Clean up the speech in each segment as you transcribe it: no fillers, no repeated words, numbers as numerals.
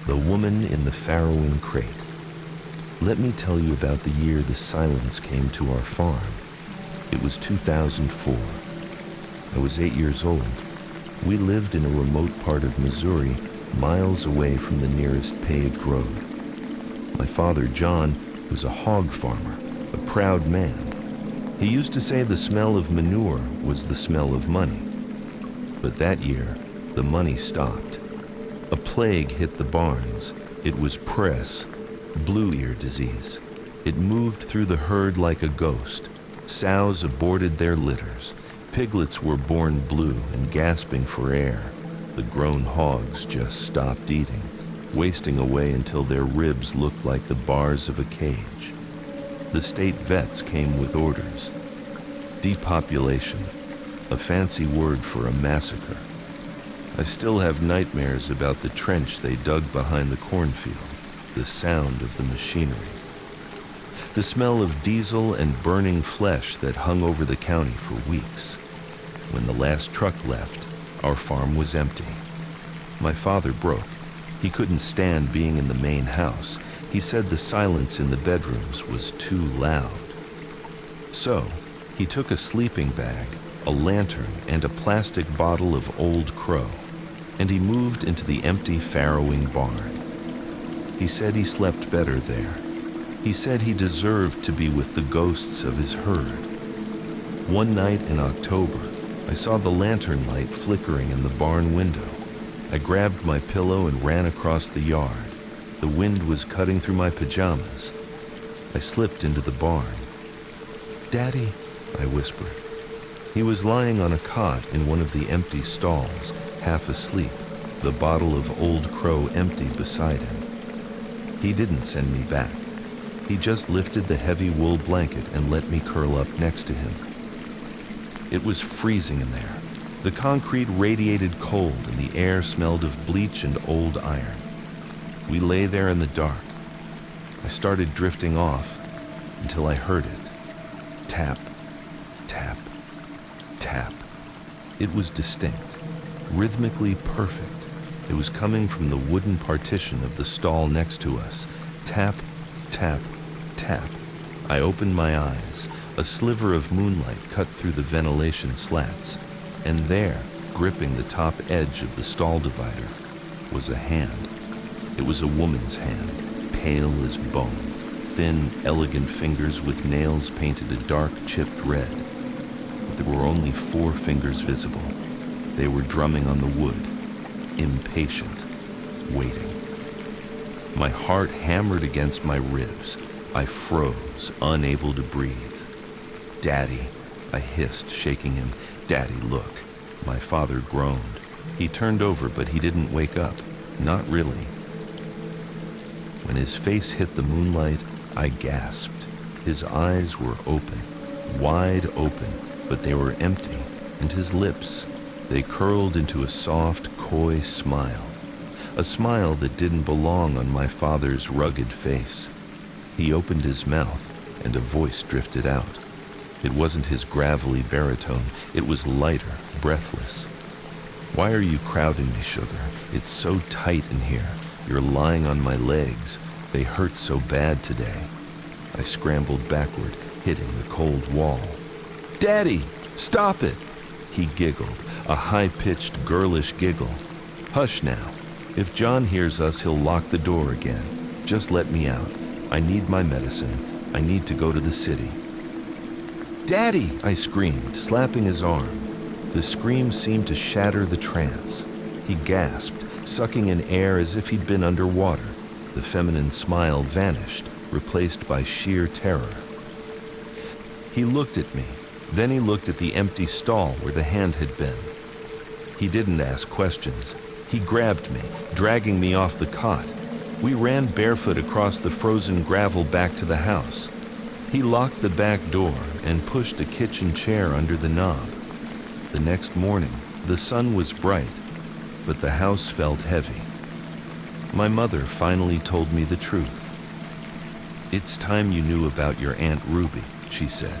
The Woman in the Farrowing Crate. Let me tell you about the year the silence came to our farm. It was 2004. I was 8 years old. We lived in a remote part of Missouri, miles away from the nearest paved road. My father, John, was a hog farmer, a proud man. He used to say the smell of manure was the smell of money. But that year, the money stopped. A plague hit the barns. It was press, blue ear disease. It moved through the herd like a ghost. Sows aborted their litters. Piglets were born blue and gasping for air. The grown hogs just stopped eating, wasting away until their ribs looked like the bars of a cage. The state vets came with orders. Depopulation, a fancy word for a massacre. I still have nightmares about the trench they dug behind the cornfield, the sound of the machinery, the smell of diesel and burning flesh that hung over the county for weeks. When the last truck left, our farm was empty. My father broke. He couldn't stand being in the main house. He said the silence in the bedrooms was too loud. So, he took a sleeping bag, a lantern, and a plastic bottle of Old Crow, and he moved into the empty farrowing barn. He said he slept better there. He said he deserved to be with the ghosts of his herd. One night in October, I saw the lantern light flickering in the barn window. I grabbed my pillow and ran across the yard. The wind was cutting through my pajamas. I slipped into the barn. "Daddy," I whispered. He was lying on a cot in one of the empty stalls, half asleep, the bottle of Old Crow empty beside him. He didn't send me back. He just lifted the heavy wool blanket and let me curl up next to him. It was freezing in there. The concrete radiated cold and the air smelled of bleach and old iron. We lay there in the dark. I started drifting off until I heard it. Tap, tap, tap. It was distinct, rhythmically perfect. It was coming from the wooden partition of the stall next to us. Tap, tap, tap. I opened my eyes. A sliver of moonlight cut through the ventilation slats. And there, gripping the top edge of the stall divider, was a hand. It was a woman's hand, pale as bone, thin, elegant fingers with nails painted a dark, chipped red. But there were only 4 fingers visible. They were drumming on the wood, impatient, waiting. My heart hammered against my ribs. I froze, unable to breathe. "Daddy," I hissed, shaking him. "Daddy, look." My father groaned. He turned over, but he didn't wake up. Not really. When his face hit the moonlight, I gasped. His eyes were open, wide open, but they were empty, and his lips, they curled into a soft, coy smile. A smile that didn't belong on my father's rugged face. He opened his mouth, and a voice drifted out. It wasn't his gravelly baritone. It was lighter, breathless. "Why are you crowding me, sugar? It's so tight in here. You're lying on my legs. They hurt so bad today." I scrambled backward, hitting the cold wall. "Daddy, stop it!" He giggled, a high-pitched, girlish giggle. "Hush now. If John hears us, he'll lock the door again. Just let me out. I need my medicine. I need to go to the city." "Daddy!" I screamed, slapping his arm. The scream seemed to shatter the trance. He gasped, sucking in air as if he'd been underwater. The feminine smile vanished, replaced by sheer terror. He looked at me. Then he looked at the empty stall where the hand had been. He didn't ask questions. He grabbed me, dragging me off the cot. We ran barefoot across the frozen gravel back to the house. He locked the back door and pushed a kitchen chair under the knob. The next morning, the sun was bright, but the house felt heavy. My mother finally told me the truth. "It's time you knew about your Aunt Ruby," she said.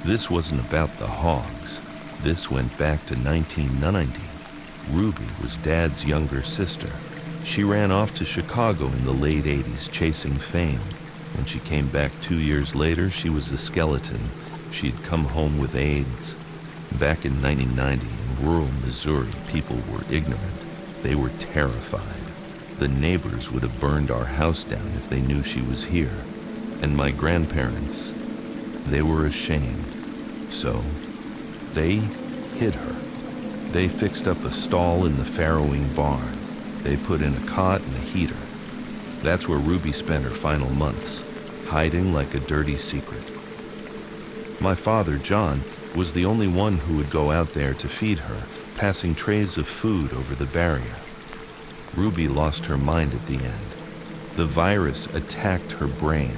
"This wasn't about the hogs. This went back to 1990. Ruby was Dad's younger sister. She ran off to Chicago in the late 80s chasing fame. When she came back 2 years later, she was a skeleton. She'd come home with AIDS. Back in 1990, in rural Missouri, people were ignorant. They were terrified. The neighbors would have burned our house down if they knew she was here. And my grandparents, they were ashamed. So, they hid her. They fixed up a stall in the farrowing barn. They put in a cot and a heater. That's where Ruby spent her final months, hiding like a dirty secret. My father, John, was the only one who would go out there to feed her, passing trays of food over the barrier. Ruby lost her mind at the end. The virus attacked her brain.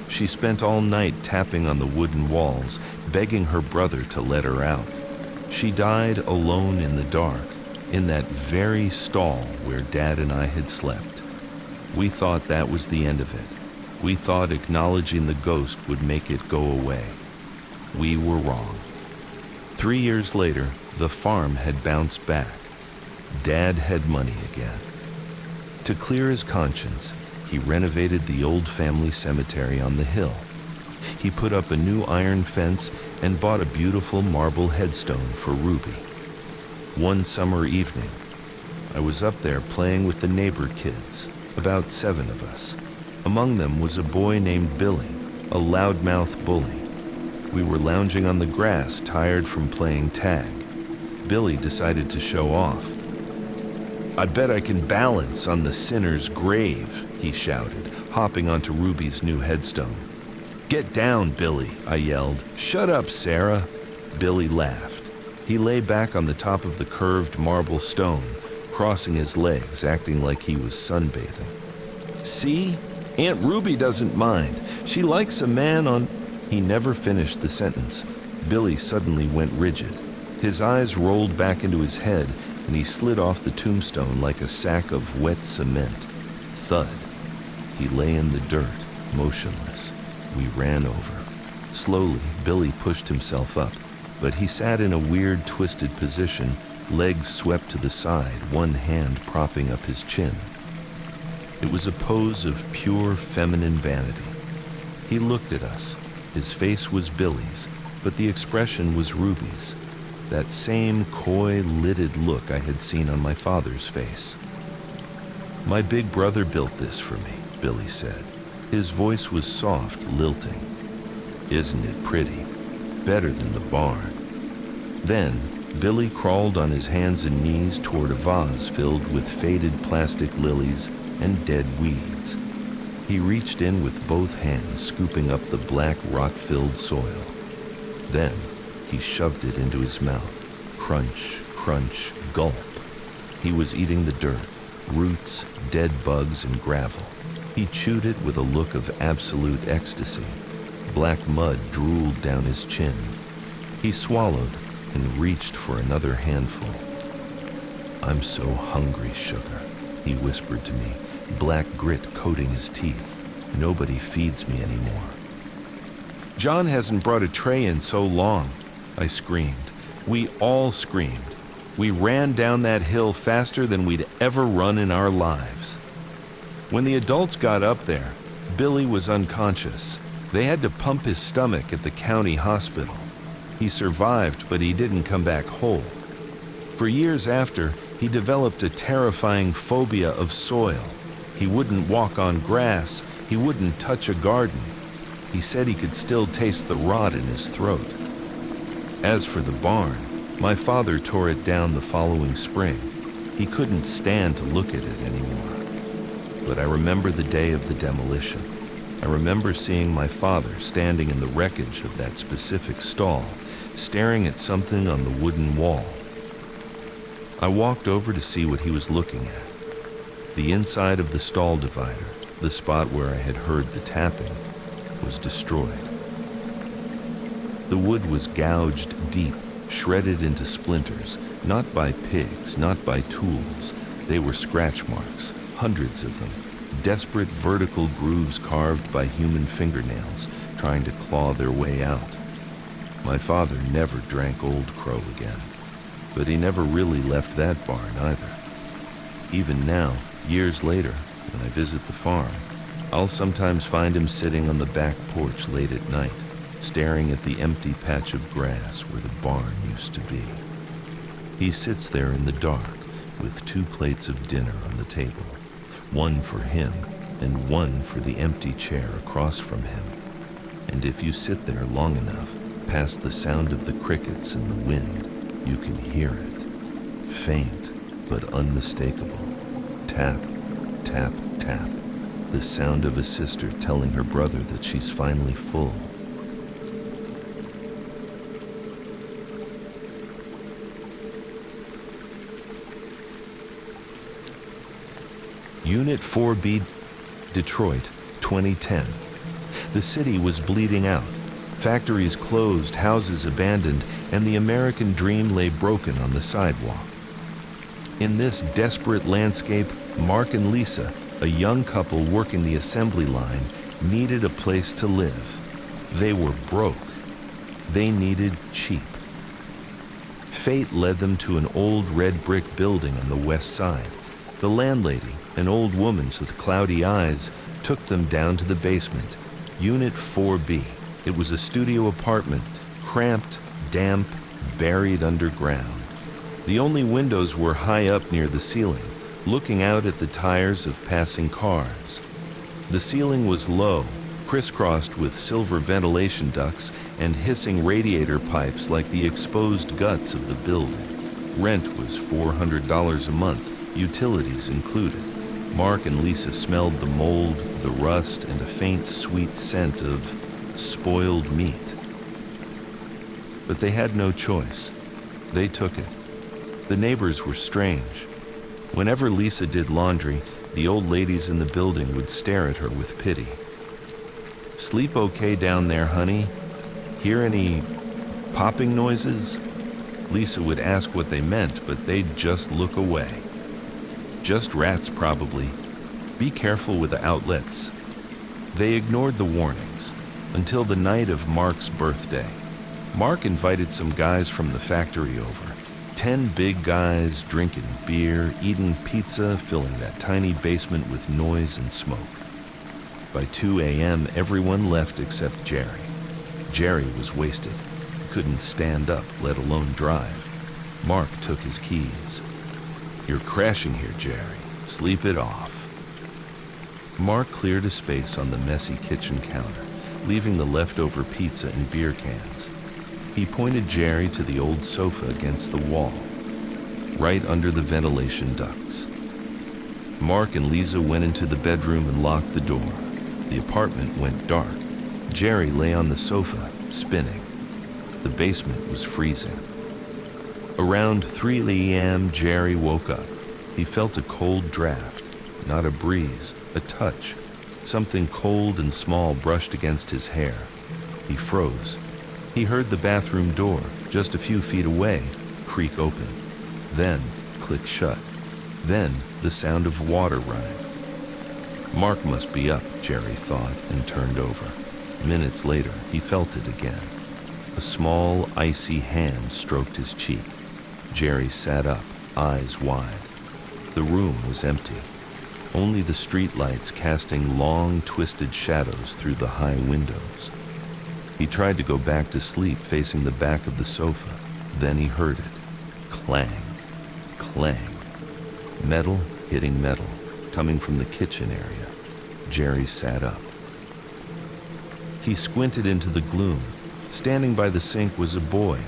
She spent all night tapping on the wooden walls, begging her brother to let her out. She died alone in the dark, in that very stall where Dad and I had slept. We thought that was the end of it. We thought acknowledging the ghost would make it go away. We were wrong. 3 years later, the farm had bounced back. Dad had money again. To clear his conscience, he renovated the old family cemetery on the hill. He put up a new iron fence and bought a beautiful marble headstone for Ruby. One summer evening, I was up there playing with the neighbor kids, about 7 of us. Among them was a boy named Billy, a loudmouth bully. We were lounging on the grass, tired from playing tag. Billy decided to show off. "I bet I can balance on the sinner's grave," he shouted, hopping onto Ruby's new headstone. "Get down, Billy," I yelled. "Shut up, Sarah." Billy laughed. He lay back on the top of the curved marble stone, crossing his legs, acting like he was sunbathing. "See? Aunt Ruby doesn't mind. She likes a man on—" He never finished the sentence. Billy suddenly went rigid. His eyes rolled back into his head, and he slid off the tombstone like a sack of wet cement. Thud. He lay in the dirt, motionless. We ran over. Slowly, Billy pushed himself up, but he sat in a weird, twisted position, legs swept to the side, one hand propping up his chin. It was a pose of pure feminine vanity. He looked at us. His face was Billy's, but the expression was Ruby's. That same coy, lidded look I had seen on my father's face. "My big brother built this for me," Billy said. His voice was soft, lilting. "Isn't it pretty? Better than the barn." Then, Billy crawled on his hands and knees toward a vase filled with faded plastic lilies and dead weeds. He reached in with both hands, scooping up the black, rock-filled soil. Then, he shoved it into his mouth. Crunch, crunch, gulp. He was eating the dirt, roots, dead bugs, and gravel. He chewed it with a look of absolute ecstasy. Black mud drooled down his chin. He swallowed and reached for another handful. "I'm so hungry, sugar," he whispered to me, black grit coating his teeth. "Nobody feeds me anymore." "John hasn't brought a tray in so long," I screamed. We all screamed. We ran down that hill faster than we'd ever run in our lives. When the adults got up there, Billy was unconscious. They had to pump his stomach at the county hospital. He survived, but he didn't come back whole. For years after, he developed a terrifying phobia of soil. He wouldn't walk on grass. He wouldn't touch a garden. He said he could still taste the rot in his throat. As for the barn, my father tore it down the following spring. He couldn't stand to look at it anymore. But I remember the day of the demolition. I remember seeing my father standing in the wreckage of that specific stall, staring at something on the wooden wall. I walked over to see what he was looking at. The inside of the stall divider, the spot where I had heard the tapping, was destroyed. The wood was gouged deep, shredded into splinters, not by pigs, not by tools. They were scratch marks, hundreds of them, desperate vertical grooves carved by human fingernails, trying to claw their way out. My father never drank Old Crow again, but he never really left that barn either. Even now, years later, when I visit the farm, I'll sometimes find him sitting on the back porch late at night, staring at the empty patch of grass where the barn used to be. He sits there in the dark with 2 plates of dinner on the table, one for him and one for the empty chair across from him. And if you sit there long enough, past the sound of the crickets and the wind, you can hear it. Faint, but unmistakable. Tap, tap, tap. The sound of a sister telling her brother that she's finally full. Unit 4B, Detroit, 2010. The city was bleeding out. Factories closed, houses abandoned, and the American dream lay broken on the sidewalk. In this desperate landscape, Mark and Lisa, a young couple working the assembly line, needed a place to live. They were broke. They needed cheap. Fate led them to an old red brick building on the west side. The landlady, an old woman with cloudy eyes, took them down to the basement, Unit 4B. It was a studio apartment, cramped, damp, buried underground. The only windows were high up near the ceiling, looking out at the tires of passing cars. The ceiling was low, crisscrossed with silver ventilation ducts and hissing radiator pipes like the exposed guts of the building. Rent was $400 a month, utilities included. Mark and Lisa smelled the mold, the rust, and a faint sweet scent of spoiled meat. But they had no choice. They took it. The neighbors were strange. Whenever Lisa did laundry, the old ladies in the building would stare at her with pity. "Sleep okay down there, honey? Hear any popping noises?" Lisa would ask what they meant, but they'd just look away. "Just rats, probably. Be careful with the outlets." They ignored the warnings until the night of Mark's birthday. Mark invited some guys from the factory over. 10 big guys drinking beer, eating pizza, filling that tiny basement with noise and smoke. By 2 a.m., everyone left except Jerry. Jerry was wasted. Couldn't stand up, let alone drive. Mark took his keys. "You're crashing here, Jerry. Sleep it off." Mark cleared a space on the messy kitchen counter, leaving the leftover pizza and beer cans. He pointed Jerry to the old sofa against the wall, right under the ventilation ducts. Mark and Lisa went into the bedroom and locked the door. The apartment went dark. Jerry lay on the sofa, spinning. The basement was freezing. Around 3 a.m., Jerry woke up. He felt a cold draft, not a breeze, a touch. Something cold and small brushed against his hair. He froze. He heard the bathroom door, just a few feet away, creak open. Then, click shut. Then, the sound of water running. Mark must be up, Jerry thought, and turned over. Minutes later, he felt it again. A small, icy hand stroked his cheek. Jerry sat up, eyes wide. The room was empty. Only the streetlights casting long, twisted shadows through the high windows. He tried to go back to sleep facing the back of the sofa. Then he heard it. Clang, clang. Metal hitting metal, coming from the kitchen area. Jerry sat up. He squinted into the gloom. Standing by the sink was a boy,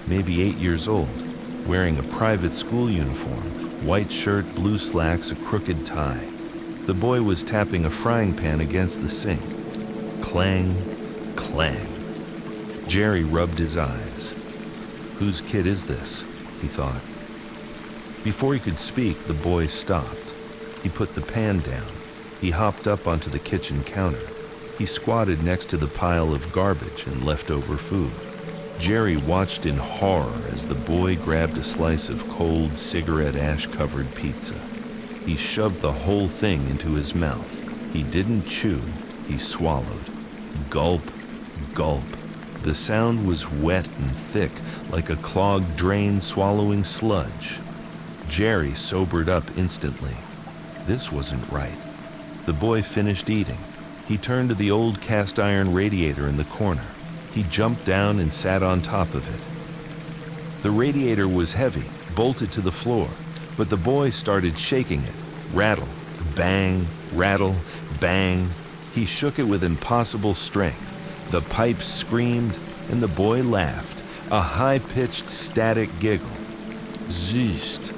maybe 8 years old, wearing a private school uniform, white shirt, blue slacks, a crooked tie. The boy was tapping a frying pan against the sink. Clang, clang. Jerry rubbed his eyes. Whose kid is this? He thought. Before he could speak, the boy stopped. He put the pan down. He hopped up onto the kitchen counter. He squatted next to the pile of garbage and leftover food. Jerry watched in horror as the boy grabbed a slice of cold, cigarette ash-covered pizza. He shoved the whole thing into his mouth. He didn't chew, he swallowed. Gulp, gulp. The sound was wet and thick, like a clogged drain swallowing sludge. Jerry sobered up instantly. This wasn't right. The boy finished eating. He turned to the old cast iron radiator in the corner. He jumped down and sat on top of it. The radiator was heavy, bolted to the floor, but the boy started shaking it. Rattle, bang, rattle, bang. He shook it with impossible strength. The pipes screamed, and the boy laughed, a high-pitched static giggle. Zist.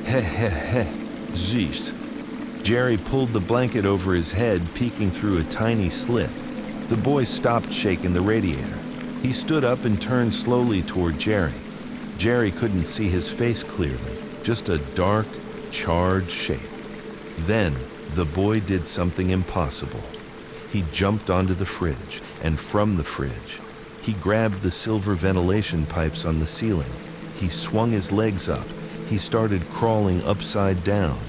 Heh heh heh. Zist. Jerry pulled the blanket over his head, peeking through a tiny slit. The boy stopped shaking the radiator. He stood up and turned slowly toward Jerry. Jerry couldn't see his face clearly, just a dark, charred shape. Then, the boy did something impossible. He jumped onto the fridge, and from the fridge, he grabbed the silver ventilation pipes on the ceiling. He swung his legs up. He started crawling upside down,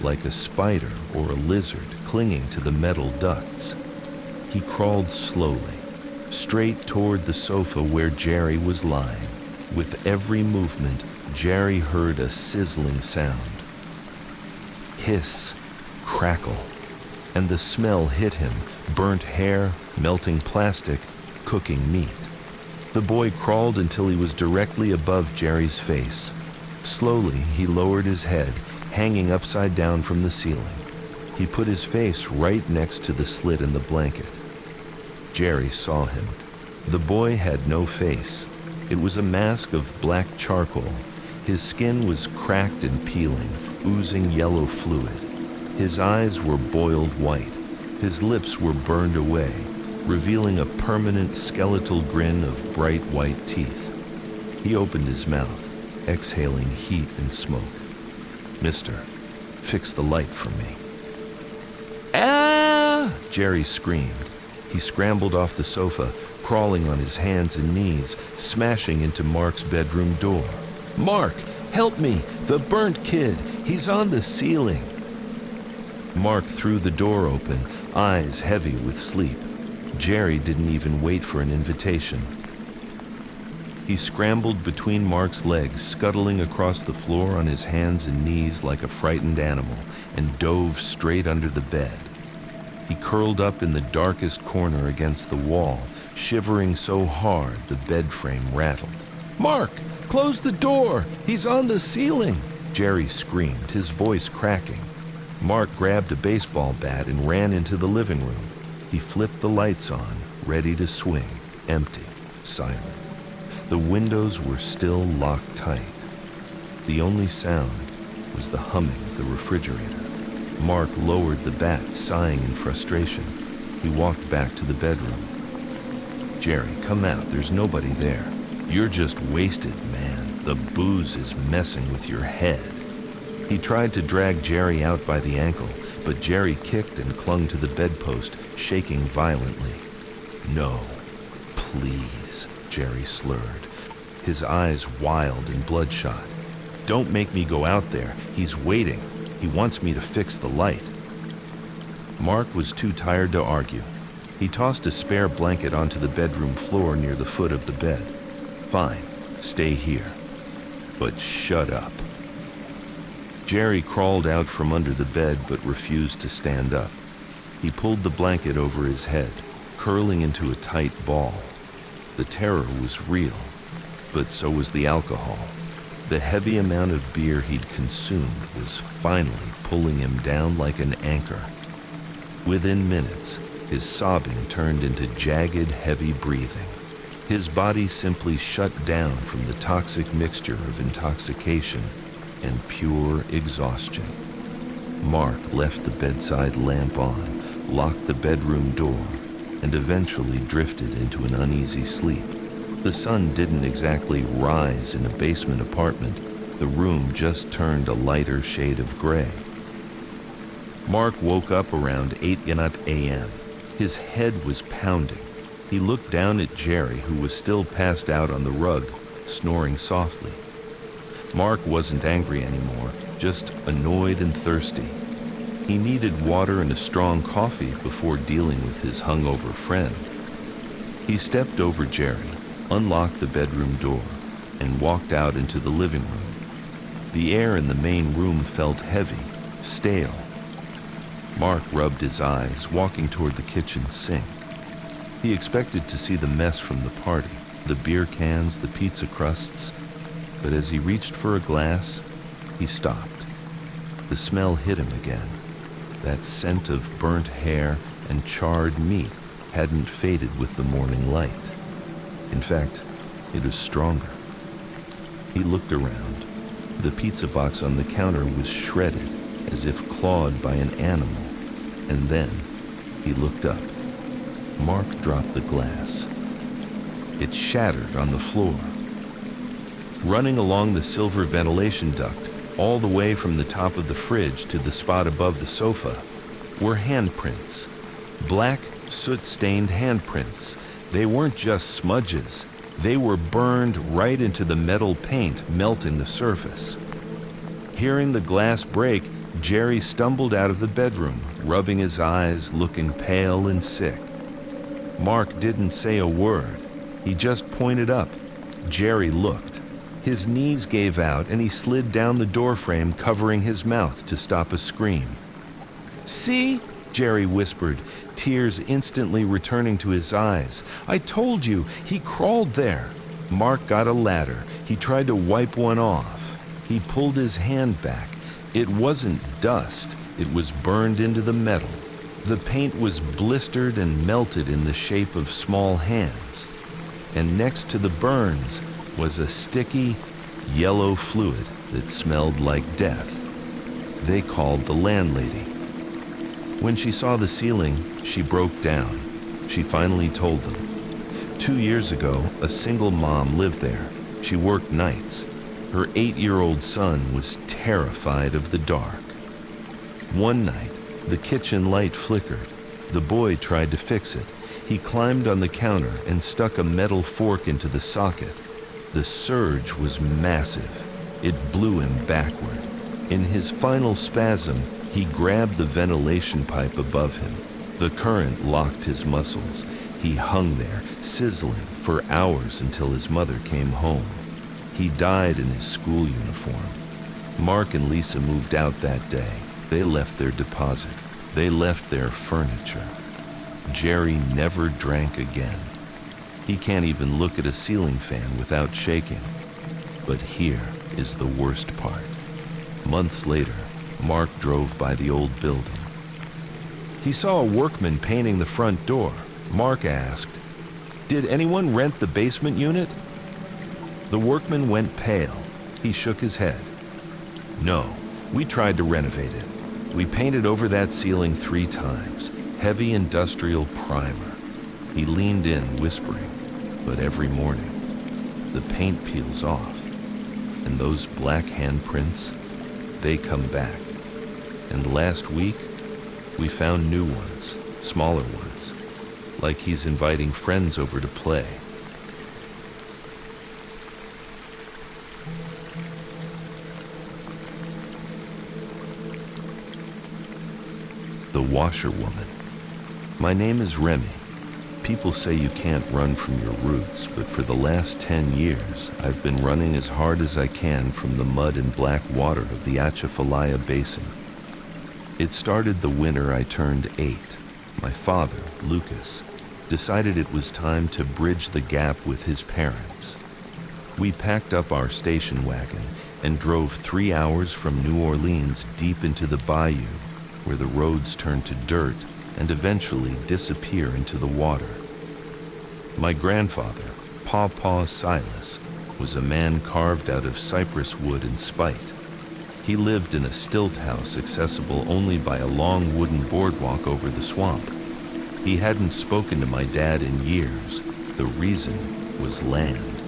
like a spider or a lizard clinging to the metal ducts. He crawled slowly, straight toward the sofa where Jerry was lying. With every movement, Jerry heard a sizzling sound. Hiss, crackle, and the smell hit him, burnt hair, melting plastic, cooking meat. The boy crawled until he was directly above Jerry's face. Slowly, he lowered his head, hanging upside down from the ceiling. He put his face right next to the slit in the blanket. Jerry saw him. The boy had no face. It was a mask of black charcoal. His skin was cracked and peeling, oozing yellow fluid. His eyes were boiled white. His lips were burned away, revealing a permanent skeletal grin of bright white teeth. He opened his mouth, exhaling heat and smoke. "Mister, fix the light for me." "Ah!" Jerry screamed. He scrambled off the sofa, crawling on his hands and knees, smashing into Mark's bedroom door. "Mark, help me! The burnt kid! He's on the ceiling!" Mark threw the door open, eyes heavy with sleep. Jerry didn't even wait for an invitation. He scrambled between Mark's legs, scuttling across the floor on his hands and knees like a frightened animal, and dove straight under the bed. He curled up in the darkest corner against the wall, shivering so hard the bed frame rattled. "Mark, close the door! He's on the ceiling!" Jerry screamed, his voice cracking. Mark grabbed a baseball bat and ran into the living room. He flipped the lights on, ready to swing, empty, silent. The windows were still locked tight. The only sound was the humming of the refrigerator. Mark lowered the bat, sighing in frustration. He walked back to the bedroom. "Jerry, come out. There's nobody there. You're just wasted, man. The booze is messing with your head." He tried to drag Jerry out by the ankle, but Jerry kicked and clung to the bedpost, shaking violently. "No, please," Jerry slurred, his eyes wild and bloodshot. "Don't make me go out there. He's waiting. He wants me to fix the light." Mark was too tired to argue. He tossed a spare blanket onto the bedroom floor near the foot of the bed. "Fine, stay here. But shut up." Jerry crawled out from under the bed but refused to stand up. He pulled the blanket over his head, curling into a tight ball. The terror was real, but so was the alcohol. The heavy amount of beer he'd consumed was finally pulling him down like an anchor. Within minutes, his sobbing turned into jagged, heavy breathing. His body simply shut down from the toxic mixture of intoxication and pure exhaustion. Mark left the bedside lamp on, locked the bedroom door, and eventually drifted into an uneasy sleep. The sun didn't exactly rise in a basement apartment. The room just turned a lighter shade of gray. Mark woke up around 8 a.m. His head was pounding. He looked down at Jerry, who was still passed out on the rug, snoring softly. Mark wasn't angry anymore, just annoyed and thirsty. He needed water and a strong coffee before dealing with his hungover friend. He stepped over Jerry, unlocked the bedroom door, and walked out into the living room. The air in the main room felt heavy, stale. Mark rubbed his eyes, walking toward the kitchen sink. He expected to see the mess from the party, the beer cans, the pizza crusts, but as he reached for a glass, he stopped. The smell hit him again. That scent of burnt hair and charred meat hadn't faded with the morning light. In fact, it was stronger. He looked around. The pizza box on the counter was shredded, as if clawed by an animal. And then he looked up. Mark dropped the glass. It shattered on the floor. Running along the silver ventilation duct, all the way from the top of the fridge to the spot above the sofa, were handprints. Black, soot-stained handprints. They weren't just smudges. They were burned right into the metal paint, melting the surface. Hearing the glass break, Jerry stumbled out of the bedroom, rubbing his eyes, looking pale and sick. Mark didn't say a word. He just pointed up. Jerry looked. His knees gave out and he slid down the doorframe, covering his mouth to stop a scream. "See?" Jerry whispered, tears instantly returning to his eyes. "I told you, he crawled there." Mark got a ladder. He tried to wipe one off. He pulled his hand back. It wasn't dust. It was burned into the metal. The paint was blistered and melted in the shape of small hands. And next to the burns was a sticky, yellow fluid that smelled like death. They called the landlady. When she saw the ceiling, she broke down. She finally told them. 2 years ago, a single mom lived there. She worked nights. Her 8-year-old son was terrified of the dark. One night, the kitchen light flickered. The boy tried to fix it. He climbed on the counter and stuck a metal fork into the socket. The surge was massive. It blew him backward. In his final spasm, he grabbed the ventilation pipe above him. The current locked his muscles. He hung there, sizzling, for hours until his mother came home. He died in his school uniform. Mark and Lisa moved out that day. They left their deposit. They left their furniture. Jerry never drank again. He can't even look at a ceiling fan without shaking. But here is the worst part. Months later, Mark drove by the old building. He saw a workman painting the front door. Mark asked, "Did anyone rent the basement unit?" The workman went pale. He shook his head. "No, we tried to renovate it. We painted over that ceiling 3 times. Heavy industrial primer." He leaned in, whispering, "But every morning, the paint peels off, and those black handprints, they come back. And last week, we found new ones, smaller ones, like he's inviting friends over to play." The Washerwoman. My name is Remy. People say you can't run from your roots, but for the last 10 years, I've been running as hard as I can from the mud and black water of the Atchafalaya Basin. It started the winter I turned 8. My father, Lucas, decided it was time to bridge the gap with his parents. We packed up our station wagon and drove 3 hours from New Orleans deep into the bayou, where the roads turn to dirt and eventually disappear into the water. My grandfather, Pawpaw Silas, was a man carved out of cypress wood and spite. He lived in a stilt house accessible only by a long wooden boardwalk over the swamp. He hadn't spoken to my dad in years. The reason was land.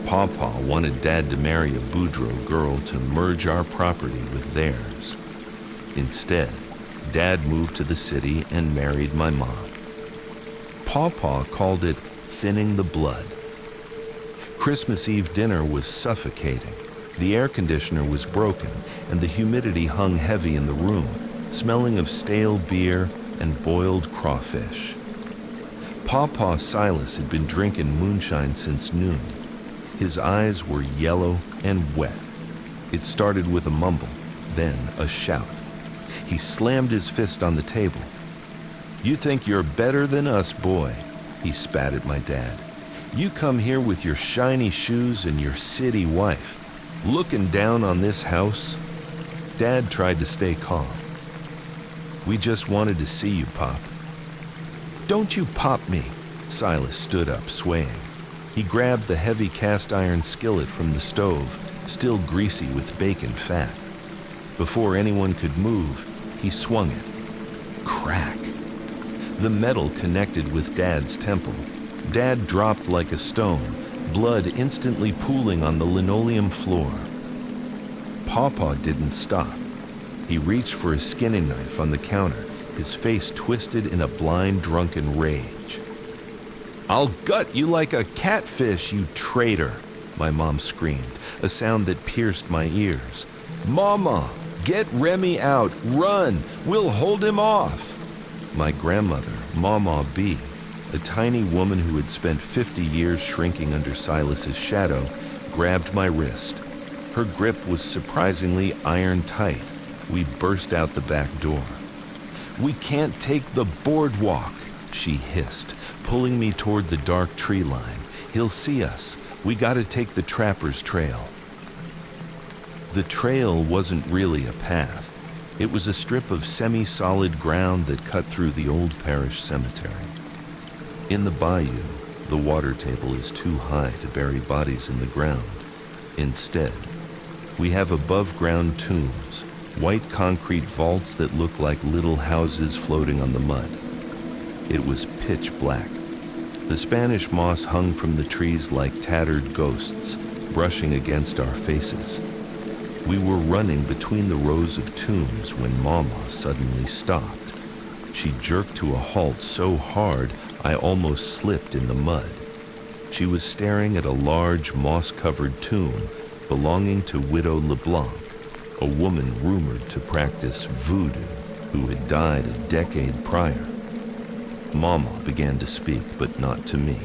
Pawpaw wanted Dad to marry a Boudreaux girl to merge our property with theirs. Instead, Dad moved to the city and married my mom. Pawpaw called it thinning the blood. Christmas Eve dinner was suffocating. The air conditioner was broken, and the humidity hung heavy in the room, smelling of stale beer and boiled crawfish. Pawpaw Silas had been drinking moonshine since noon. His eyes were yellow and wet. It started with a mumble, then a shout. He slammed his fist on the table. "You think you're better than us, boy," he spat at my dad. "You come here with your shiny shoes and your city wife, looking down on this house?" Dad tried to stay calm. "We just wanted to see you, Pop." "Don't you pop me." Silas stood up, swaying. He grabbed the heavy cast iron skillet from the stove, still greasy with bacon fat. Before anyone could move, he swung it. Crack. The metal connected with Dad's temple. Dad dropped like a stone, blood instantly pooling on the linoleum floor. Pawpaw didn't stop. He reached for a skinning knife on the counter, his face twisted in a blind, drunken rage. "I'll gut you like a catfish, you traitor!" my mom screamed, a sound that pierced my ears. "Mama, get Remy out! Run! We'll hold him off!" My grandmother, Mama B., a tiny woman who had spent 50 years shrinking under Silas's shadow, grabbed my wrist. Her grip was surprisingly iron tight. We burst out the back door. "We can't take the boardwalk," she hissed, pulling me toward the dark tree line. "He'll see us. We gotta take the trapper's trail." The trail wasn't really a path. It was a strip of semi-solid ground that cut through the old parish cemetery. In the bayou, the water table is too high to bury bodies in the ground. Instead, we have above-ground tombs, white concrete vaults that look like little houses floating on the mud. It was pitch black. The Spanish moss hung from the trees like tattered ghosts, brushing against our faces. We were running between the rows of tombs when Mama suddenly stopped. She jerked to a halt so hard I almost slipped in the mud. She was staring at a large moss-covered tomb belonging to Widow LeBlanc, a woman rumored to practice voodoo who had died a decade prior. Mama began to speak, but not to me.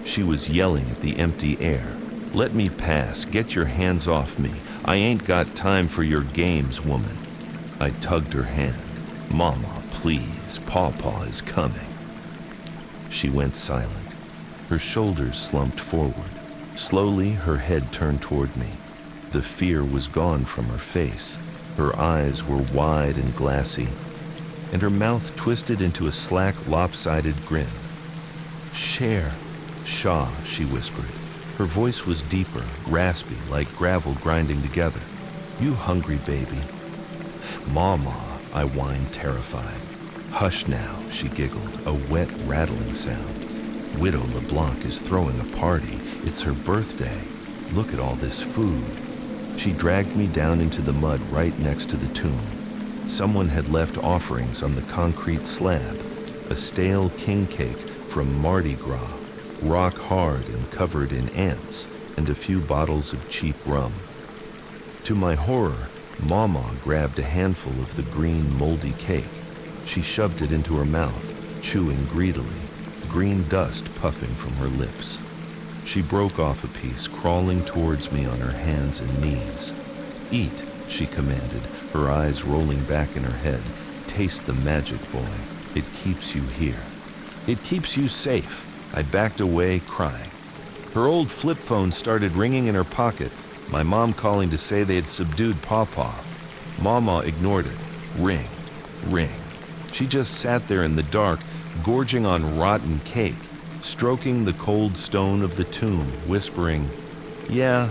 She was yelling at the empty air. "Let me pass. Get your hands off me. I ain't got time for your games, woman." I tugged her hand. "Mama, please. Pawpaw is coming." She went silent. Her shoulders slumped forward. Slowly, her head turned toward me. The fear was gone from her face. Her eyes were wide and glassy, and her mouth twisted into a slack, lopsided grin. Shaw, she whispered. Her voice was deeper, raspy, like gravel grinding together. "You hungry, baby?" "Mama," I whined, terrified. "Hush now," she giggled, a wet, rattling sound. "Widow LeBlanc is throwing a party. It's her birthday. Look at all this food." She dragged me down into the mud right next to the tomb. Someone had left offerings on the concrete slab, a stale king cake from Mardi Gras, rock hard and covered in ants, and a few bottles of cheap rum. To my horror, Mama grabbed a handful of the green, moldy cake. She shoved it into her mouth, chewing greedily, green dust puffing from her lips. She broke off a piece, crawling towards me on her hands and knees. "Eat," she commanded, her eyes rolling back in her head. "Taste the magic, boy. It keeps you here. It keeps you safe." I backed away, crying. Her old flip phone started ringing in her pocket, my mom calling to say they had subdued Pawpaw. Mama ignored it. Ring, ring. She just sat there in the dark, gorging on rotten cake, stroking the cold stone of the tomb, whispering, "Yeah,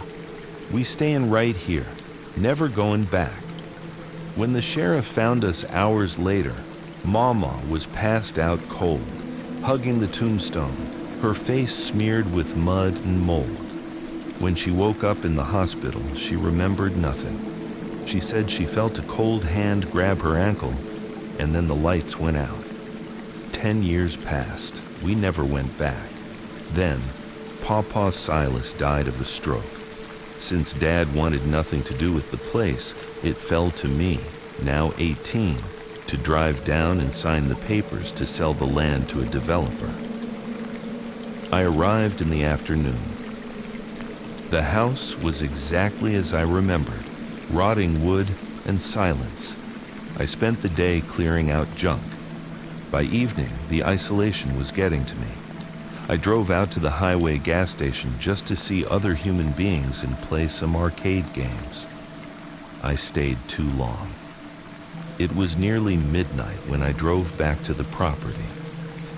we stayin' right here, never going back." When the sheriff found us hours later, Mama was passed out cold, hugging the tombstone, her face smeared with mud and mold. When she woke up in the hospital, she remembered nothing. She said she felt a cold hand grab her ankle, and then the lights went out. 10 years passed. We never went back. Then, Pawpaw Silas died of a stroke. Since Dad wanted nothing to do with the place, it fell to me, now 18, to drive down and sign the papers to sell the land to a developer. I arrived in the afternoon. The house was exactly as I remembered. rotting wood, and silence. I spent the day clearing out junk. By evening, the isolation was getting to me. I drove out to the highway gas station just to see other human beings and play some arcade games. I stayed too long. It was nearly midnight when I drove back to the property.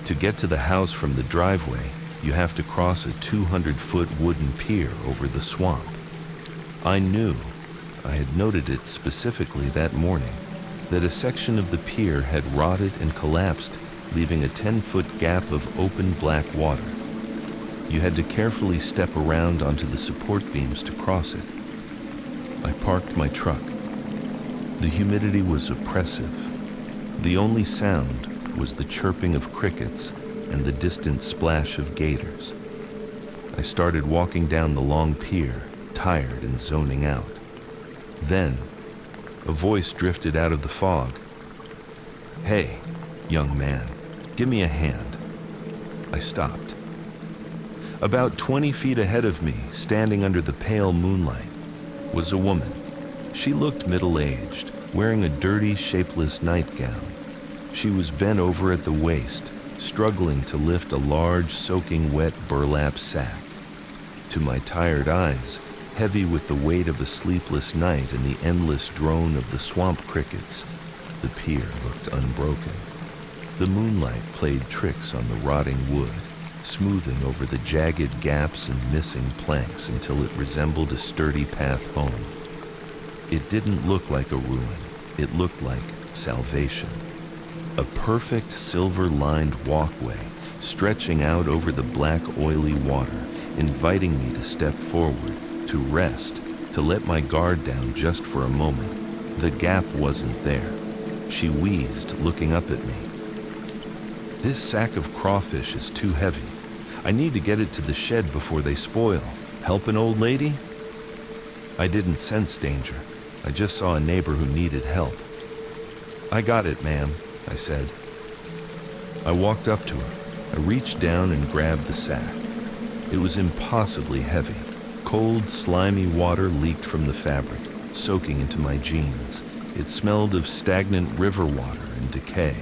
To get to the house from the driveway, you have to cross a 200-foot wooden pier over the swamp. I knew, I had noted it specifically that morning, that a section of the pier had rotted and collapsed, leaving a 10-foot gap of open black water. You had to carefully step around onto the support beams to cross it. I parked my truck. The humidity was oppressive. The only sound was the chirping of crickets and the distant splash of gators. I started walking down the long pier, tired and zoning out. Then, a voice drifted out of the fog. "Hey, young man, give me a hand." I stopped. About 20 feet ahead of me, standing under the pale moonlight, was a woman. She looked middle-aged, wearing a dirty, shapeless nightgown. She was bent over at the waist, struggling to lift a large, soaking wet burlap sack. To my tired eyes, heavy with the weight of a sleepless night and the endless drone of the swamp crickets, the pier looked unbroken. The moonlight played tricks on the rotting wood, smoothing over the jagged gaps and missing planks until it resembled a sturdy path home. It didn't look like a ruin. It looked like salvation. A perfect silver-lined walkway stretching out over the black, oily water, inviting me to step forward, to rest, to let my guard down just for a moment. The gap wasn't there. She wheezed, looking up at me. "This sack of crawfish is too heavy. I need to get it to the shed before they spoil. Help an old lady?" I didn't sense danger. I just saw a neighbor who needed help. "I got it, ma'am," I said. I walked up to her. I reached down and grabbed the sack. It was impossibly heavy. Cold, slimy water leaked from the fabric, soaking into my jeans. It smelled of stagnant river water and decay.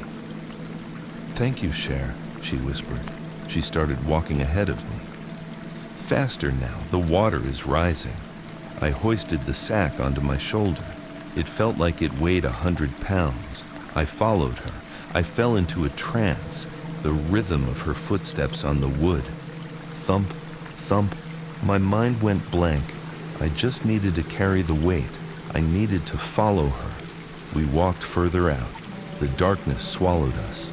"Thank you, Cher," she whispered. She started walking ahead of me. "Faster now, the water is rising." I hoisted the sack onto my shoulder. It felt like it weighed 100 pounds. I followed her. I fell into a trance, the rhythm of her footsteps on the wood. Thump, thump. My mind went blank. I just needed to carry the weight. I needed to follow her. We walked further out. The darkness swallowed us.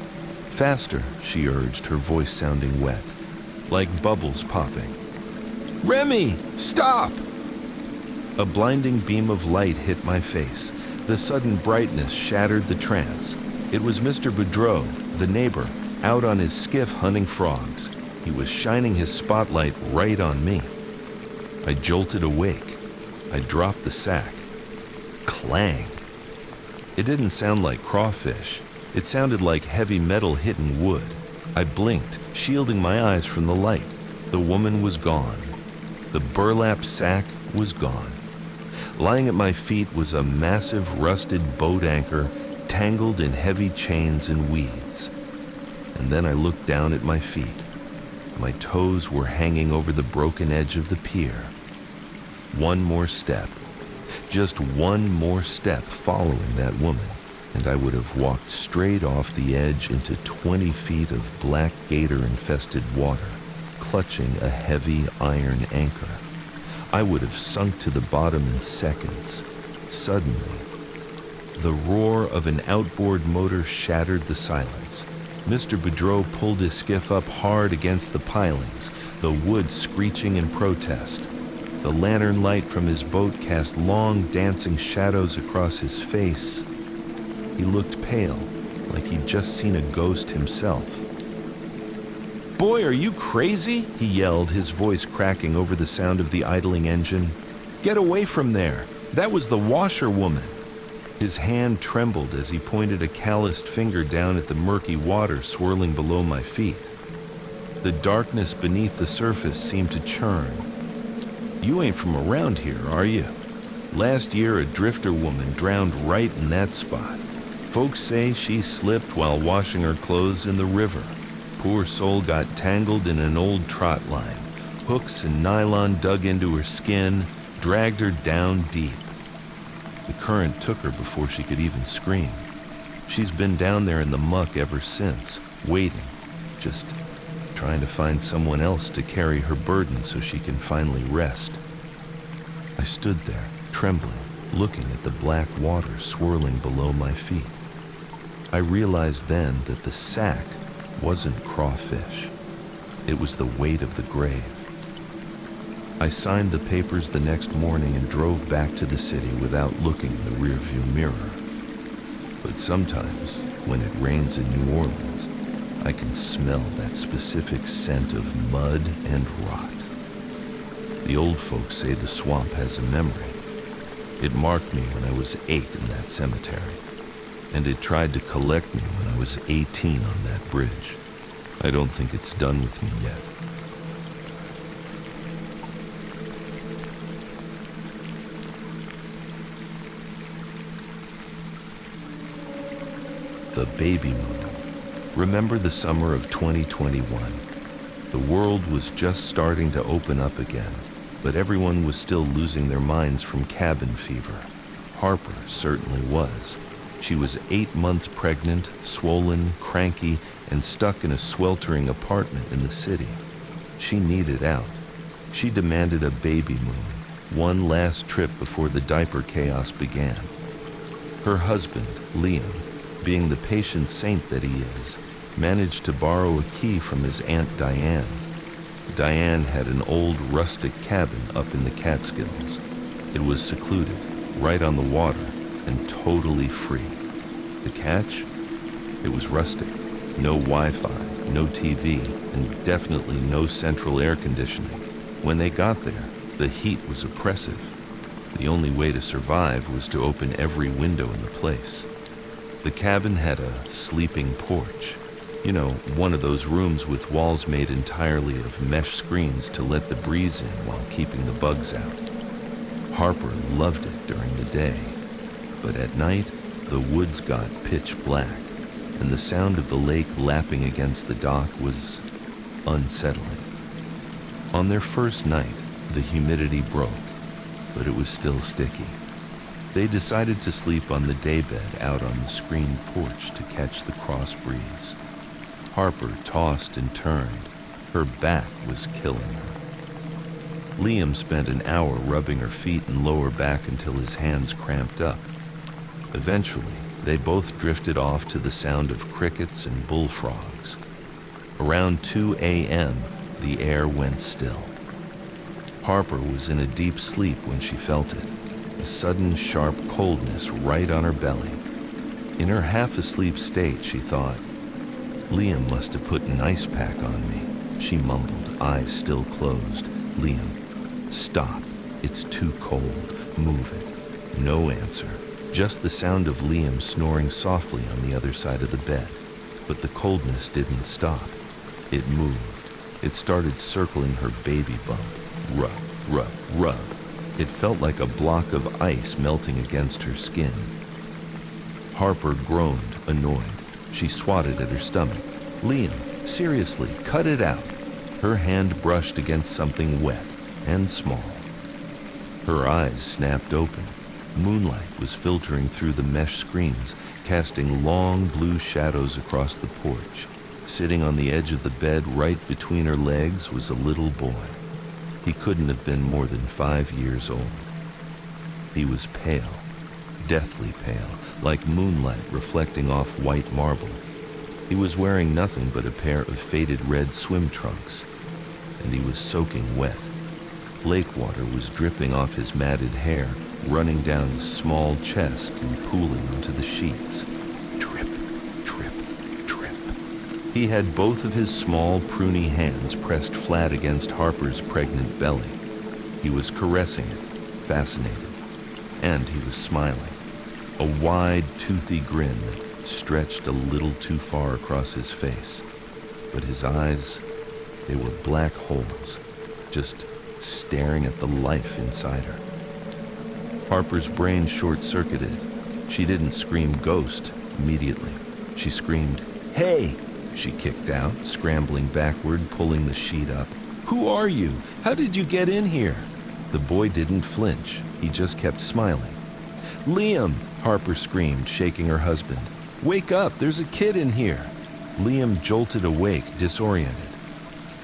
"Faster," she urged, her voice sounding wet, like bubbles popping. "Remy, stop!" A blinding beam of light hit my face. The sudden brightness shattered the trance. It was Mr. Boudreau, the neighbor, out on his skiff hunting frogs. He was shining his spotlight right on me. I jolted awake. I dropped the sack. Clang! It didn't sound like crawfish. It sounded like heavy metal hitting wood. I blinked, shielding my eyes from the light. The woman was gone. The burlap sack was gone. Lying at my feet was a massive rusted boat anchor tangled in heavy chains and weeds. And then I looked down at my feet. My toes were hanging over the broken edge of the pier. One more step, just one more step following that woman, and I would have walked straight off the edge into 20 feet of black gator-infested water, clutching a heavy iron anchor. I would have sunk to the bottom in seconds. Suddenly, the roar of an outboard motor shattered the silence. Mr. Boudreau pulled his skiff up hard against the pilings, the wood screeching in protest. The lantern light from his boat cast long, dancing shadows across his face. He looked pale, like he'd just seen a ghost himself. "Boy, are you crazy?" he yelled, his voice cracking over the sound of the idling engine. "Get away from there! That was the washerwoman!" His hand trembled as he pointed a calloused finger down at the murky water swirling below my feet. The darkness beneath the surface seemed to churn. "You ain't from around here, are you?" Last year, a drifter woman drowned right in that spot. Folks say she slipped while washing her clothes in the river. Poor soul got tangled in an old trot line. Hooks and nylon dug into her skin, dragged her down deep. The current took her before she could even scream. She's been down there in the muck ever since, waiting, just trying to find someone else to carry her burden so she can finally rest. I stood there, trembling, looking at the black water swirling below my feet. I realized then that the sack wasn't crawfish. It was the weight of the grave. I signed the papers the next morning and drove back to the city without looking in the rearview mirror. But sometimes, when it rains in New Orleans, I can smell that specific scent of mud and rot. The old folks say the swamp has a memory. It marked me when I was 8 in that cemetery, and it tried to collect me when I was 18 on that bridge. I don't think it's done with me yet. The BABYMOON. Remember the summer of 2021. The world was just starting to open up again, but everyone was still losing their minds from cabin fever. Harper certainly was. She was 8 months pregnant, swollen, cranky, and stuck in a sweltering apartment in the city. She needed out. She demanded a BABYMOON, one last trip before the diaper chaos began. Her husband, Liam, being the patient saint that he is, managed to borrow a key from his Aunt Diane. Diane had an old rustic cabin up in the Catskills. It was secluded, right on the water, and totally free. The catch? It was rustic. No Wi-Fi, no TV, and definitely no central air conditioning. When they got there, the heat was oppressive. The only way to survive was to open every window in the place. The cabin had a sleeping porch. You know, one of those rooms with walls made entirely of mesh screens to let the breeze in while keeping the bugs out. Harper loved it during the day, but at night, the woods got pitch black, and the sound of the lake lapping against the dock was unsettling. On their first night, the humidity broke, but it was still sticky. They decided to sleep on the daybed out on the screened porch to catch the cross breeze. Harper tossed and turned. Her back was killing her. Liam spent an hour rubbing her feet and lower back until his hands cramped up. Eventually, they both drifted off to the sound of crickets and bullfrogs. Around 2 a.m., the air went still. Harper was in a deep sleep when she felt it, a sudden sharp coldness right on her belly. In her half-asleep state, she thought, "Liam must have put an ice pack on me," she mumbled, eyes still closed. "Liam, stop. It's too cold. Move it." No answer. Just the sound of Liam snoring softly on the other side of the bed. But the coldness didn't stop. It moved. It started circling her baby bump. Rub, rub, rub. It felt like a block of ice melting against her skin. Harper groaned, annoyed. She swatted at her stomach. "Liam, seriously, cut it out." Her hand brushed against something wet and small. Her eyes snapped open. Moonlight was filtering through the mesh screens, casting long blue shadows across the porch. Sitting on the edge of the bed right between her legs was a little boy. He couldn't have been more than 5 years old. He was pale, deathly pale, like moonlight reflecting off white marble. He was wearing nothing but a pair of faded red swim trunks, and he was soaking wet. Lake water was dripping off his matted hair, running down his small chest and pooling onto the sheets. Drip, drip, drip. He had both of his small, pruny hands pressed flat against Harper's pregnant belly. He was caressing it, fascinated, and he was smiling. A wide, toothy grin that stretched a little too far across his face. But his eyes, they were black holes, just staring at the life inside her. Harper's brain short-circuited. She didn't scream ghost immediately. She screamed, "Hey!" She kicked out, scrambling backward, pulling the sheet up. "Who are you? How did you get in here?" The boy didn't flinch. He just kept smiling. "Liam!" Harper screamed, shaking her husband. "Wake up! There's a kid in here!" Liam jolted awake, disoriented.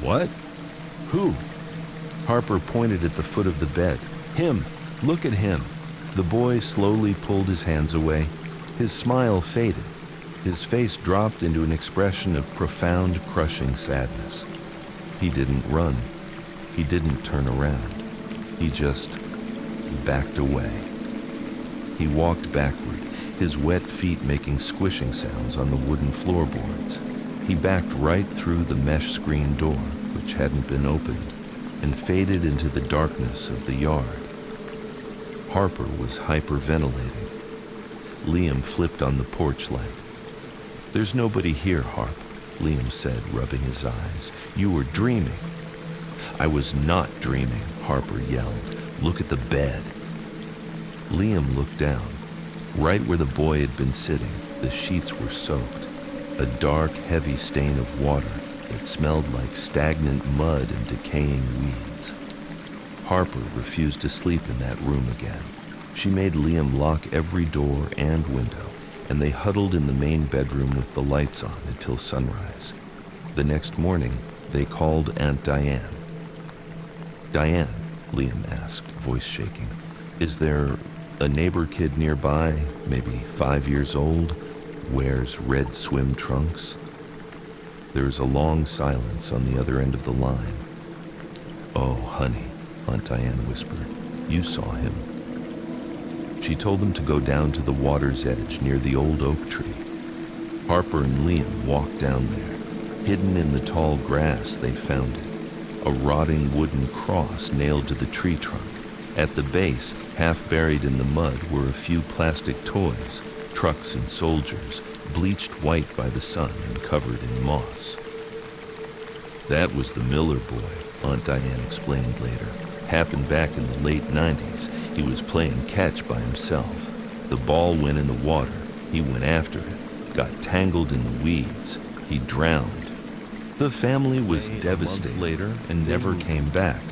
"What? Who?" Harper pointed at the foot of the bed. "Him! Look at him!" The boy slowly pulled his hands away. His smile faded. His face dropped into an expression of profound, crushing sadness. He didn't run. He didn't turn around. He just backed away. He walked backward, his wet feet making squishing sounds on the wooden floorboards. He backed right through the mesh screen door, which hadn't been opened, and faded into the darkness of the yard. Harper was hyperventilating. Liam flipped on the porch light. "There's nobody here, Harp," Liam said, rubbing his eyes. "You were dreaming." "I was not dreaming," Harper yelled. "Look at the bed." Liam looked down. Right where the boy had been sitting, the sheets were soaked. A dark, heavy stain of water that smelled like stagnant mud and decaying weeds. Harper refused to sleep in that room again. She made Liam lock every door and window, and they huddled in the main bedroom with the lights on until sunrise. The next morning, they called Aunt Diane. "Diane," Liam asked, voice shaking, "is there a neighbor kid nearby, maybe 5 years old, wears red swim trunks?" There was a long silence on the other end of the line. "Oh, honey," Aunt Diane whispered, "you saw him." She told them to go down to the water's edge near the old oak tree. Harper and Liam walked down there. Hidden in the tall grass, they found it, a rotting wooden cross nailed to the tree trunk. At the base, half buried in the mud, were a few plastic toys, trucks and soldiers, bleached white by the sun and covered in moss. "That was the Miller boy," Aunt Diane explained later. "Happened back in the late 90s. He was playing catch by himself. The ball went in the water. He went after it, got tangled in the weeds. He drowned. The family was devastated later and never came back.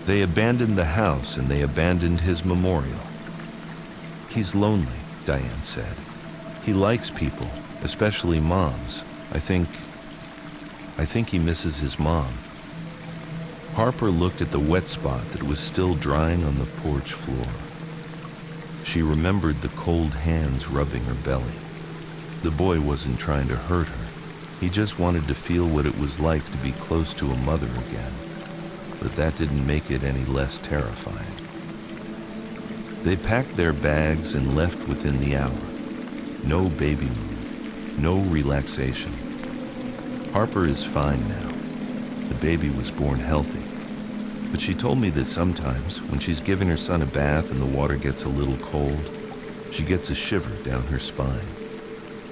They abandoned the house and they abandoned his memorial." "He's lonely," Diane said. "He likes people, especially moms. I think he misses his mom." Harper looked at the wet spot that was still drying on the porch floor. She remembered the cold hands rubbing her belly. The boy wasn't trying to hurt her. He just wanted to feel what it was like to be close to a mother again. But that didn't make it any less terrifying. They packed their bags and left within the hour. No baby moon, no relaxation. Harper is fine now. The baby was born healthy. But she told me that sometimes, when she's giving her son a bath and the water gets a little cold, she gets a shiver down her spine.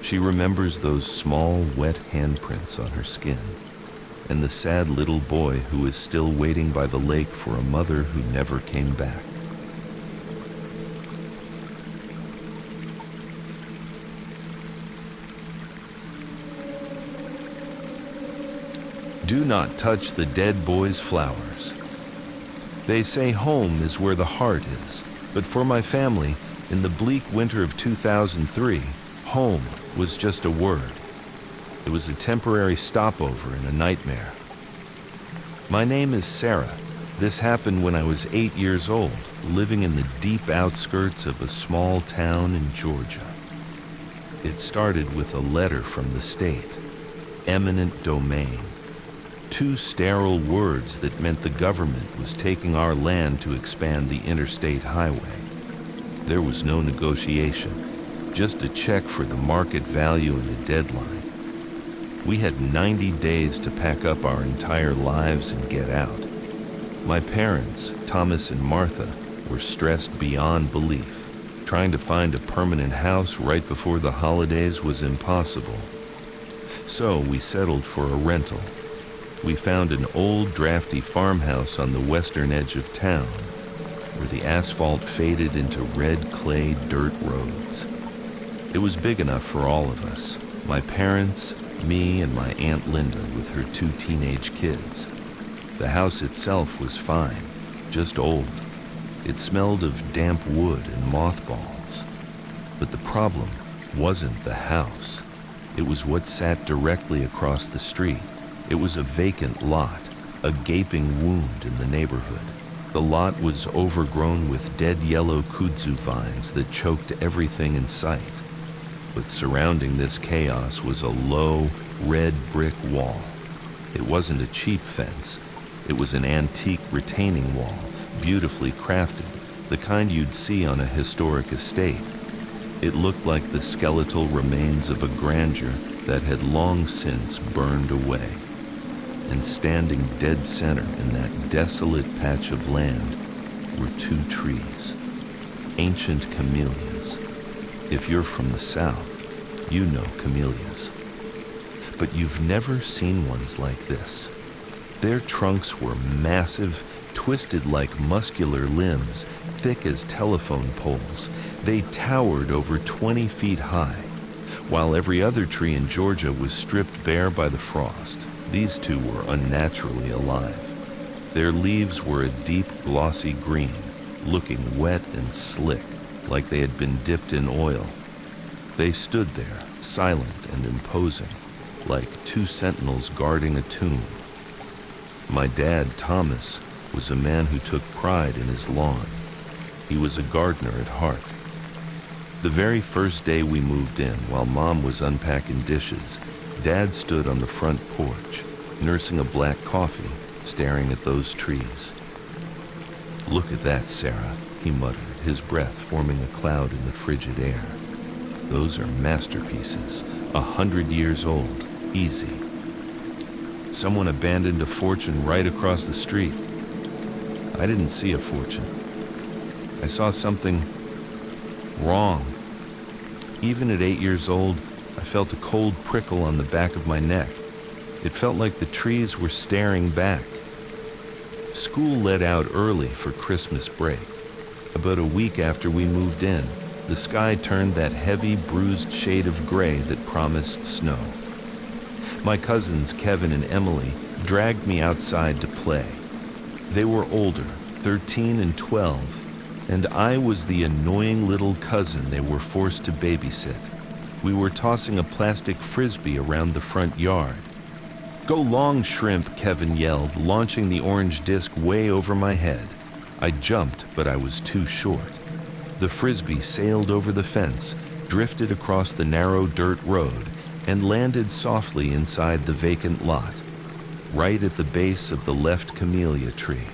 She remembers those small, wet handprints on her skin, and the sad little boy who is still waiting by the lake for a mother who never came back. Do not touch the dead boy's flowers. They say home is where the heart is, but for my family, in the bleak winter of 2003, home was just a word. It was a temporary stopover in a nightmare. My name is Sarah. This happened when I was 8 years old, living in the deep outskirts of a small town in Georgia. It started with a letter from the state, eminent domain. 2 sterile words that meant the government was taking our land to expand the interstate highway. There was no negotiation, just a check for the market value and a deadline. We had 90 days to pack up our entire lives and get out. My parents, Thomas and Martha, were stressed beyond belief. Trying to find a permanent house right before the holidays was impossible. So we settled for a rental. We found an old, drafty farmhouse on the western edge of town. where the asphalt faded into red clay dirt roads. It was big enough for all of us, my parents, me, and my Aunt Linda with her 2 teenage kids. The house itself was fine, just old. It smelled of damp wood and mothballs. But the problem wasn't the house. It was what sat directly across the street. It was a vacant lot, a gaping wound in the neighborhood. The lot was overgrown with dead yellow kudzu vines that choked everything in sight. But surrounding this chaos was a low, red brick wall. It wasn't a cheap fence. It was an antique retaining wall, beautifully crafted, the kind you'd see on a historic estate. It looked like the skeletal remains of a grandeur that had long since burned away. And standing dead center in that desolate patch of land were 2 trees, ancient camellias. If you're from the south, you know camellias. But you've never seen ones like this. Their trunks were massive, twisted like muscular limbs, thick as telephone poles. They towered over 20 feet high. While every other tree in Georgia was stripped bare by the frost, these 2 were unnaturally alive. Their leaves were a deep, glossy green, looking wet and slick, like they had been dipped in oil. They stood there, silent and imposing, like 2 sentinels guarding a tomb. My dad, Thomas, was a man who took pride in his lawn. He was a gardener at heart. The very first day we moved in, while Mom was unpacking dishes, Dad stood on the front porch, nursing a black coffee, staring at those trees. "Look at that, Sarah," he muttered, his breath forming a cloud in the frigid air. "Those are masterpieces, 100 years old, easy. Someone abandoned a fortune right across the street." I didn't see a fortune. I saw something wrong. Even at 8 years old, I felt a cold prickle on the back of my neck. It felt like the trees were staring back. School let out early for Christmas break. About a week after we moved in, the sky turned that heavy, bruised shade of gray that promised snow. My cousins, Kevin and Emily, dragged me outside to play. They were older, 13 and 12, and I was the annoying little cousin they were forced to babysit. We were tossing a plastic frisbee around the front yard. "Go long, shrimp," Kevin yelled, launching the orange disc way over my head. I jumped, but I was too short. The frisbee sailed over the fence, drifted across the narrow dirt road, and landed softly inside the vacant lot, right at the base of the left camellia tree.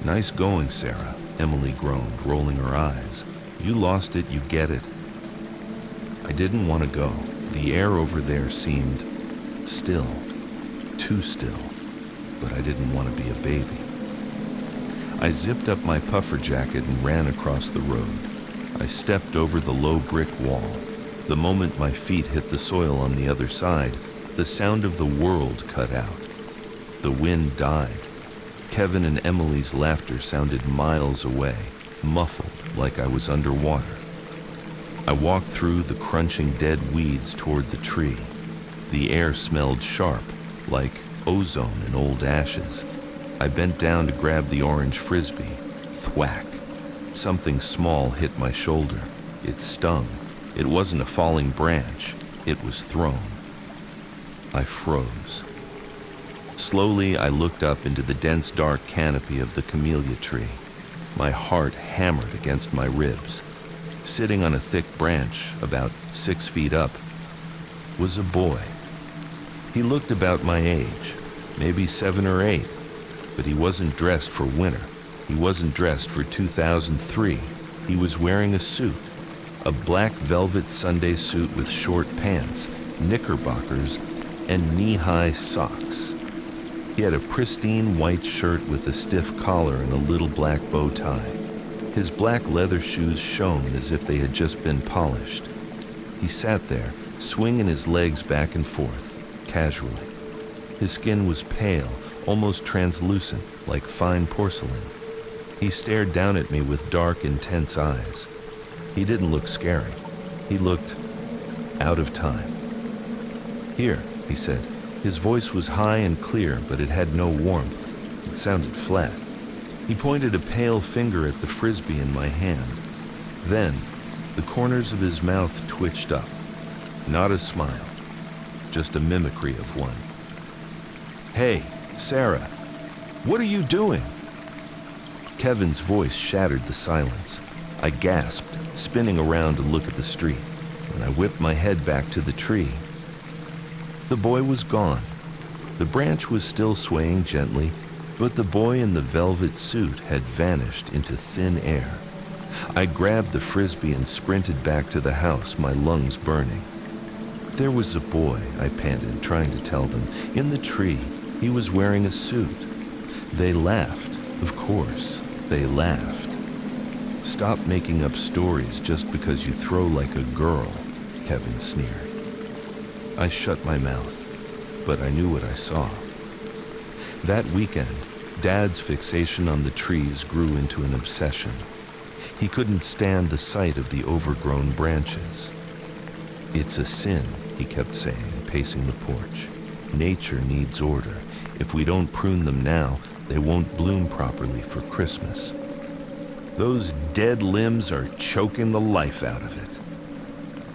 "Nice going, Sarah," Emily groaned, rolling her eyes. "You lost it, you get it." I didn't want to go. The air over there seemed still, too still, but I didn't want to be a baby. I zipped up my puffer jacket and ran across the road. I stepped over the low brick wall. The moment my feet hit the soil on the other side, the sound of the world cut out. The wind died. Kevin and Emily's laughter sounded miles away, muffled like I was underwater. I walked through the crunching dead weeds toward the tree. The air smelled sharp, like ozone and old ashes. I bent down to grab the orange frisbee. Thwack! Something small hit my shoulder. It stung. It wasn't a falling branch. It was thrown. I froze. Slowly, I looked up into the dense, dark canopy of the camellia tree. My heart hammered against my ribs. Sitting on a thick branch, about 6 feet up, was a boy. He looked about my age, maybe 7 or 8, but he wasn't dressed for winter. He wasn't dressed for 2003. He was wearing a suit, a black velvet Sunday suit with short pants, knickerbockers, and knee-high socks. He had a pristine white shirt with a stiff collar and a little black bow tie. His black leather shoes shone as if they had just been polished. He sat there, swinging his legs back and forth, casually. His skin was pale, almost translucent, like fine porcelain. He stared down at me with dark, intense eyes. He didn't look scary. He looked out of time. "Here," he said. His voice was high and clear, but it had no warmth. It sounded flat. He pointed a pale finger at the frisbee in my hand. Then, the corners of his mouth twitched up. Not a smile, just a mimicry of one. "Hey, Sarah, what are you doing?" Kevin's voice shattered the silence. I gasped, spinning around to look at the street, and I whipped my head back to the tree. The boy was gone. The branch was still swaying gently, but the boy in the velvet suit had vanished into thin air. I grabbed the frisbee and sprinted back to the house, my lungs burning. "There was a boy," I panted, trying to tell them. "In the tree. He was wearing a suit." They laughed. Of course, they laughed. "Stop making up stories just because you throw like a girl," Kevin sneered. I shut my mouth, but I knew what I saw. That weekend, Dad's fixation on the trees grew into an obsession. He couldn't stand the sight of the overgrown branches. "It's a sin," he kept saying, pacing the porch. "Nature needs order. If we don't prune them now, they won't bloom properly for Christmas. Those dead limbs are choking the life out of it."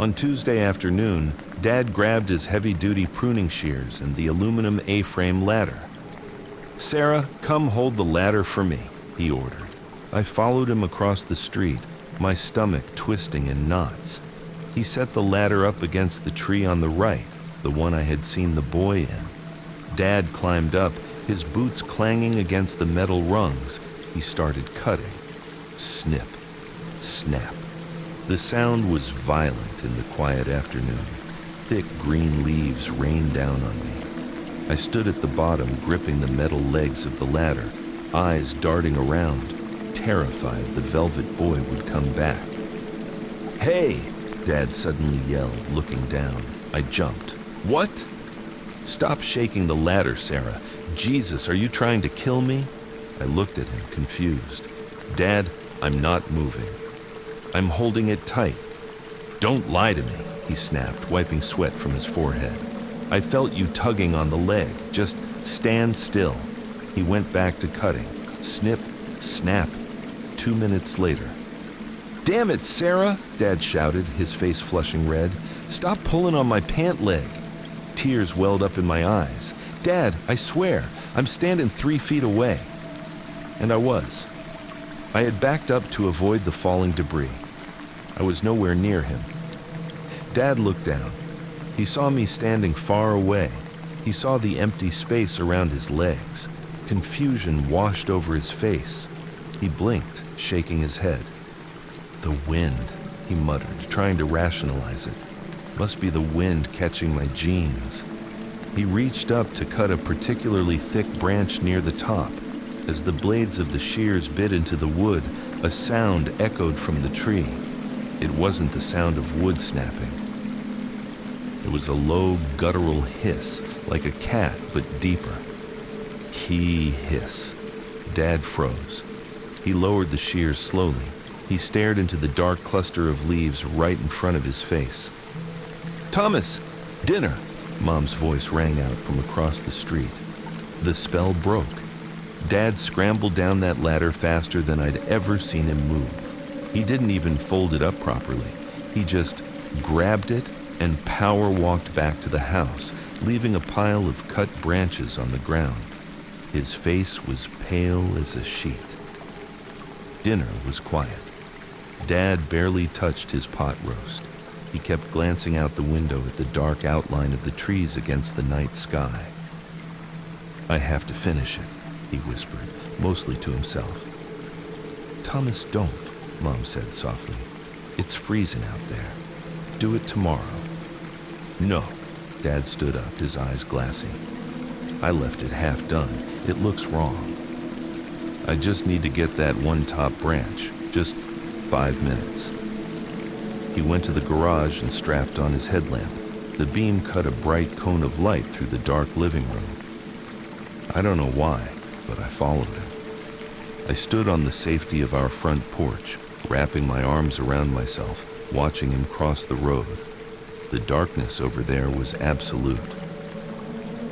On Tuesday afternoon, Dad grabbed his heavy-duty pruning shears and the aluminum A-frame ladder. "Sarah, come hold the ladder for me," he ordered. I followed him across the street, my stomach twisting in knots. He set the ladder up against the tree on the right, the one I had seen the boy in. Dad climbed up, his boots clanging against the metal rungs. He started cutting. Snip, snap. The sound was violent in the quiet afternoon. Thick green leaves rained down on me. I stood at the bottom, gripping the metal legs of the ladder, eyes darting around, terrified the velvet boy would come back. "Hey!" Dad suddenly yelled, looking down. I jumped. "What?" "Stop shaking the ladder, Sarah. Jesus, are you trying to kill me?" I looked at him, confused. "Dad, I'm not moving. I'm holding it tight." "Don't lie to me," he snapped, wiping sweat from his forehead. "I felt you tugging on the leg. Just stand still." He went back to cutting. Snip, snap. 2 minutes later. "Damn it, Sarah!" Dad shouted, his face flushing red. "Stop pulling on my pant leg." Tears welled up in my eyes. "Dad, I swear, I'm standing 3 feet away." And I was. I had backed up to avoid the falling debris. I was nowhere near him. Dad looked down. He saw me standing far away. He saw the empty space around his legs. Confusion washed over his face. He blinked, shaking his head. "The wind," he muttered, trying to rationalize it. "Must be the wind catching my jeans." He reached up to cut a particularly thick branch near the top. As the blades of the shears bit into the wood, a sound echoed from the tree. It wasn't the sound of wood snapping. It was a low, guttural hiss, like a cat, but deeper. Key hiss. Dad froze. He lowered the shears slowly. He stared into the dark cluster of leaves right in front of his face. "Thomas, dinner!" Mom's voice rang out from across the street. The spell broke. Dad scrambled down that ladder faster than I'd ever seen him move. He didn't even fold it up properly. He just grabbed it and power walked back to the house, leaving a pile of cut branches on the ground. His face was pale as a sheet. Dinner was quiet. Dad barely touched his pot roast. He kept glancing out the window at the dark outline of the trees against the night sky. "I have to finish it," he whispered, mostly to himself. "Thomas, don't," Mom said softly. "It's freezing out there. Do it tomorrow." "No." Dad stood up, his eyes glassy. "I left it half done. It looks wrong. I just need to get that one top branch. Just 5 minutes." He went to the garage and strapped on his headlamp. The beam cut a bright cone of light through the dark living room. I don't know why, but I followed him. I stood on the safety of our front porch, wrapping my arms around myself, watching him cross the road. The darkness over there was absolute.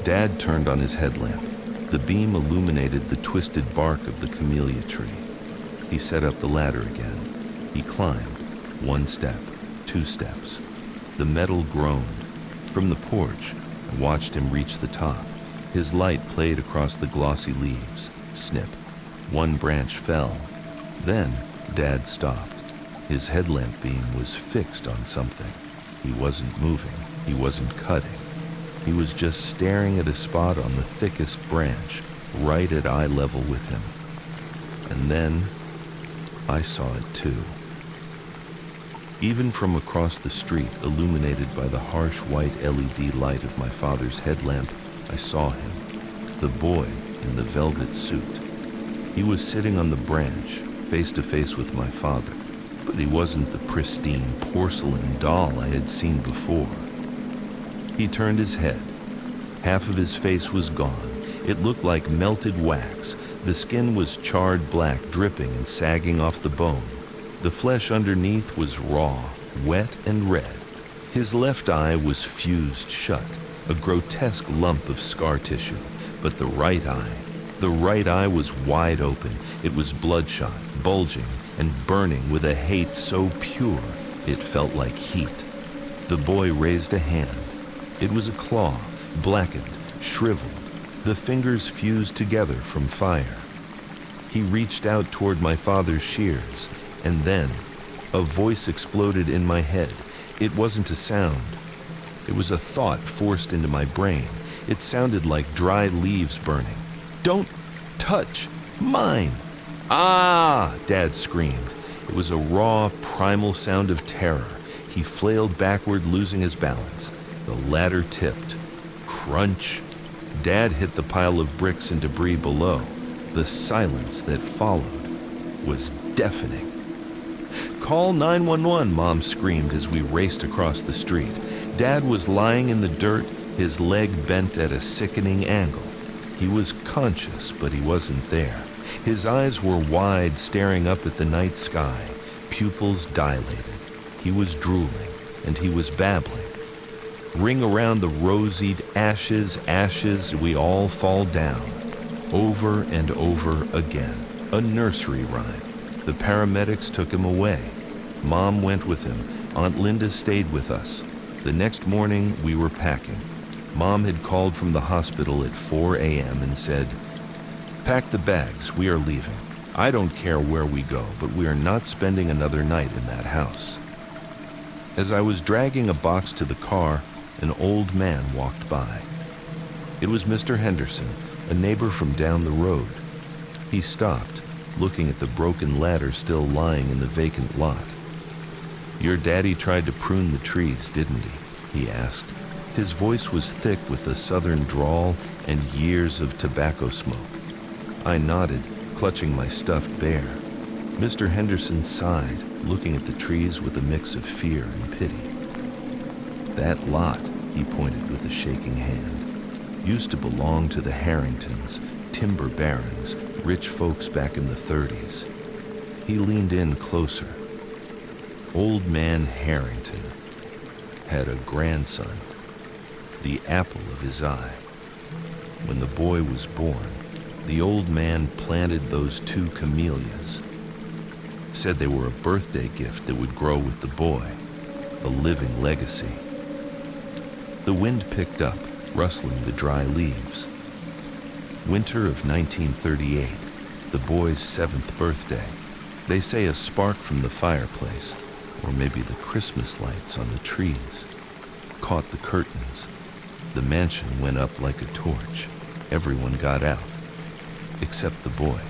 Dad turned on his headlamp. The beam illuminated the twisted bark of the camellia tree. He set up the ladder again. He climbed, 1 step, 2 steps. The metal groaned. From the porch, I watched him reach the top. His light played across the glossy leaves. Snip. 1 branch fell. Then, Dad stopped. His headlamp beam was fixed on something. He wasn't moving. He wasn't cutting. He was just staring at a spot on the thickest branch, right at eye level with him. And then, I saw it too. Even from across the street, illuminated by the harsh white LED light of my father's headlamp, I saw him, the boy in the velvet suit. He was sitting on the branch, face to face with my father, but he wasn't the pristine porcelain doll I had seen before. He turned his head. Half of his face was gone. It looked like melted wax. The skin was charred black, dripping and sagging off the bone. The flesh underneath was raw, wet and red. His left eye was fused shut, a grotesque lump of scar tissue. But the right eye was wide open. It was bloodshot, bulging, and burning with a hate so pure it felt like heat. The boy raised a hand. It was a claw, blackened, shriveled, the fingers fused together from fire. He reached out toward my father's shears, and then a voice exploded in my head. It wasn't a sound. It was a thought forced into my brain. It sounded like dry leaves burning. "Don't touch mine!" "Ah!" Dad screamed. It was a raw, primal sound of terror. He flailed backward, losing his balance. The ladder tipped. Crunch. Dad hit the pile of bricks and debris below. The silence that followed was deafening. "Call 911, Mom screamed as we raced across the street. Dad was lying in the dirt, his leg bent at a sickening angle. He was conscious, but he wasn't there. His eyes were wide, staring up at the night sky, pupils dilated. He was drooling, and he was babbling. Ring around the rosied ashes, ashes, we all fall down. Over and over again. A nursery rhyme. The paramedics took him away. Mom went with him. Aunt Linda stayed with us. The next morning, we were packing. Mom had called from the hospital at 4 a.m. and said, "Pack the bags, we are leaving. I don't care where we go, but we are not spending another night in that house." As I was dragging a box to the car, an old man walked by. It was Mr. Henderson, a neighbor from down the road. He stopped, looking at the broken ladder still lying in the vacant lot. "Your daddy tried to prune the trees, didn't he?" he asked. His voice was thick with a southern drawl and years of tobacco smoke. I nodded, clutching my stuffed bear. Mr. Henderson sighed, looking at the trees with a mix of fear and pity. "That lot," he pointed with a shaking hand, "used to belong to the Harringtons, timber barons, rich folks back in the 30s. He leaned in closer. Old man Harrington had a grandson, the apple of his eye. When the boy was born, the old man planted those 2 camellias. Said they were a birthday gift that would grow with the boy, a living legacy." The wind picked up, rustling the dry leaves. Winter of 1938, the boy's 7th birthday. They say a spark from the fireplace, or maybe the Christmas lights on the trees, caught the curtains. The mansion went up like a torch. Everyone got out, except the boy.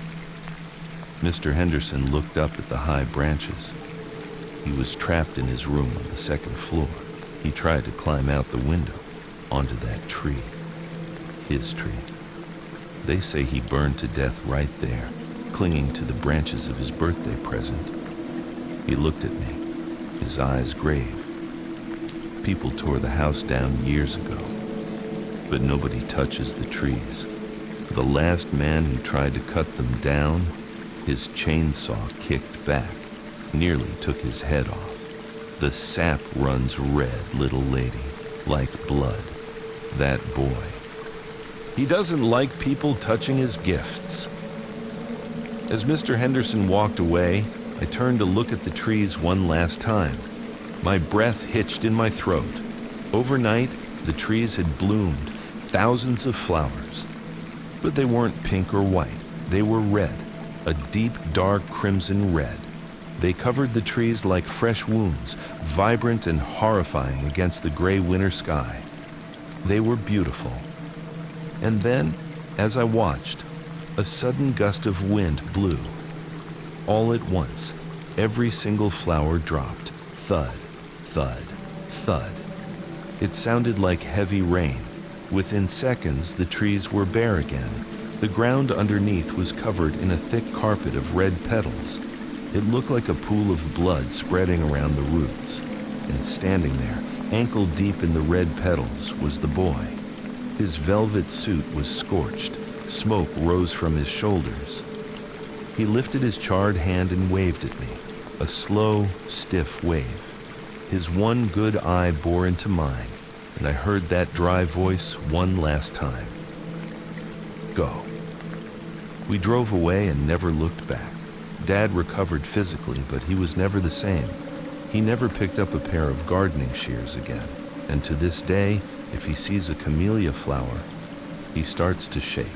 Mr. Henderson looked up at the high branches. He was trapped in his room on the 2nd floor. He tried to climb out the window, onto that tree. His tree. They say he burned to death right there, clinging to the branches of his birthday present. He looked at me, his eyes grave. People tore the house down years ago, but nobody touches the trees. The last man who tried to cut them down His chainsaw kicked back, nearly took his head off. The sap runs red, little lady, like blood. That boy. He doesn't like people touching his gifts. As Mr. Henderson walked away, I turned to look at the trees one last time. My breath hitched in my throat. Overnight, the trees had bloomed, thousands of flowers. But they weren't pink or white. They were red, a deep, dark crimson red. They covered the trees like fresh wounds, vibrant and horrifying against the gray winter sky. They were beautiful. And then, as I watched, a sudden gust of wind blew. All at once, every single flower dropped. Thud, thud, thud. It sounded like heavy rain. Within seconds, the trees were bare again. The ground underneath was covered in a thick carpet of red petals. It looked like a pool of blood spreading around the roots. And standing there, ankle deep in the red petals, was the boy. His velvet suit was scorched. Smoke rose from his shoulders. He lifted his charred hand and waved at me, a slow, stiff wave. His one good eye bore into mine, and I heard that dry voice one last time. Go. We drove away and never looked back. Dad recovered physically, but he was never the same. He never picked up a pair of gardening shears again, and to this day, if he sees a camellia flower, he starts to shake.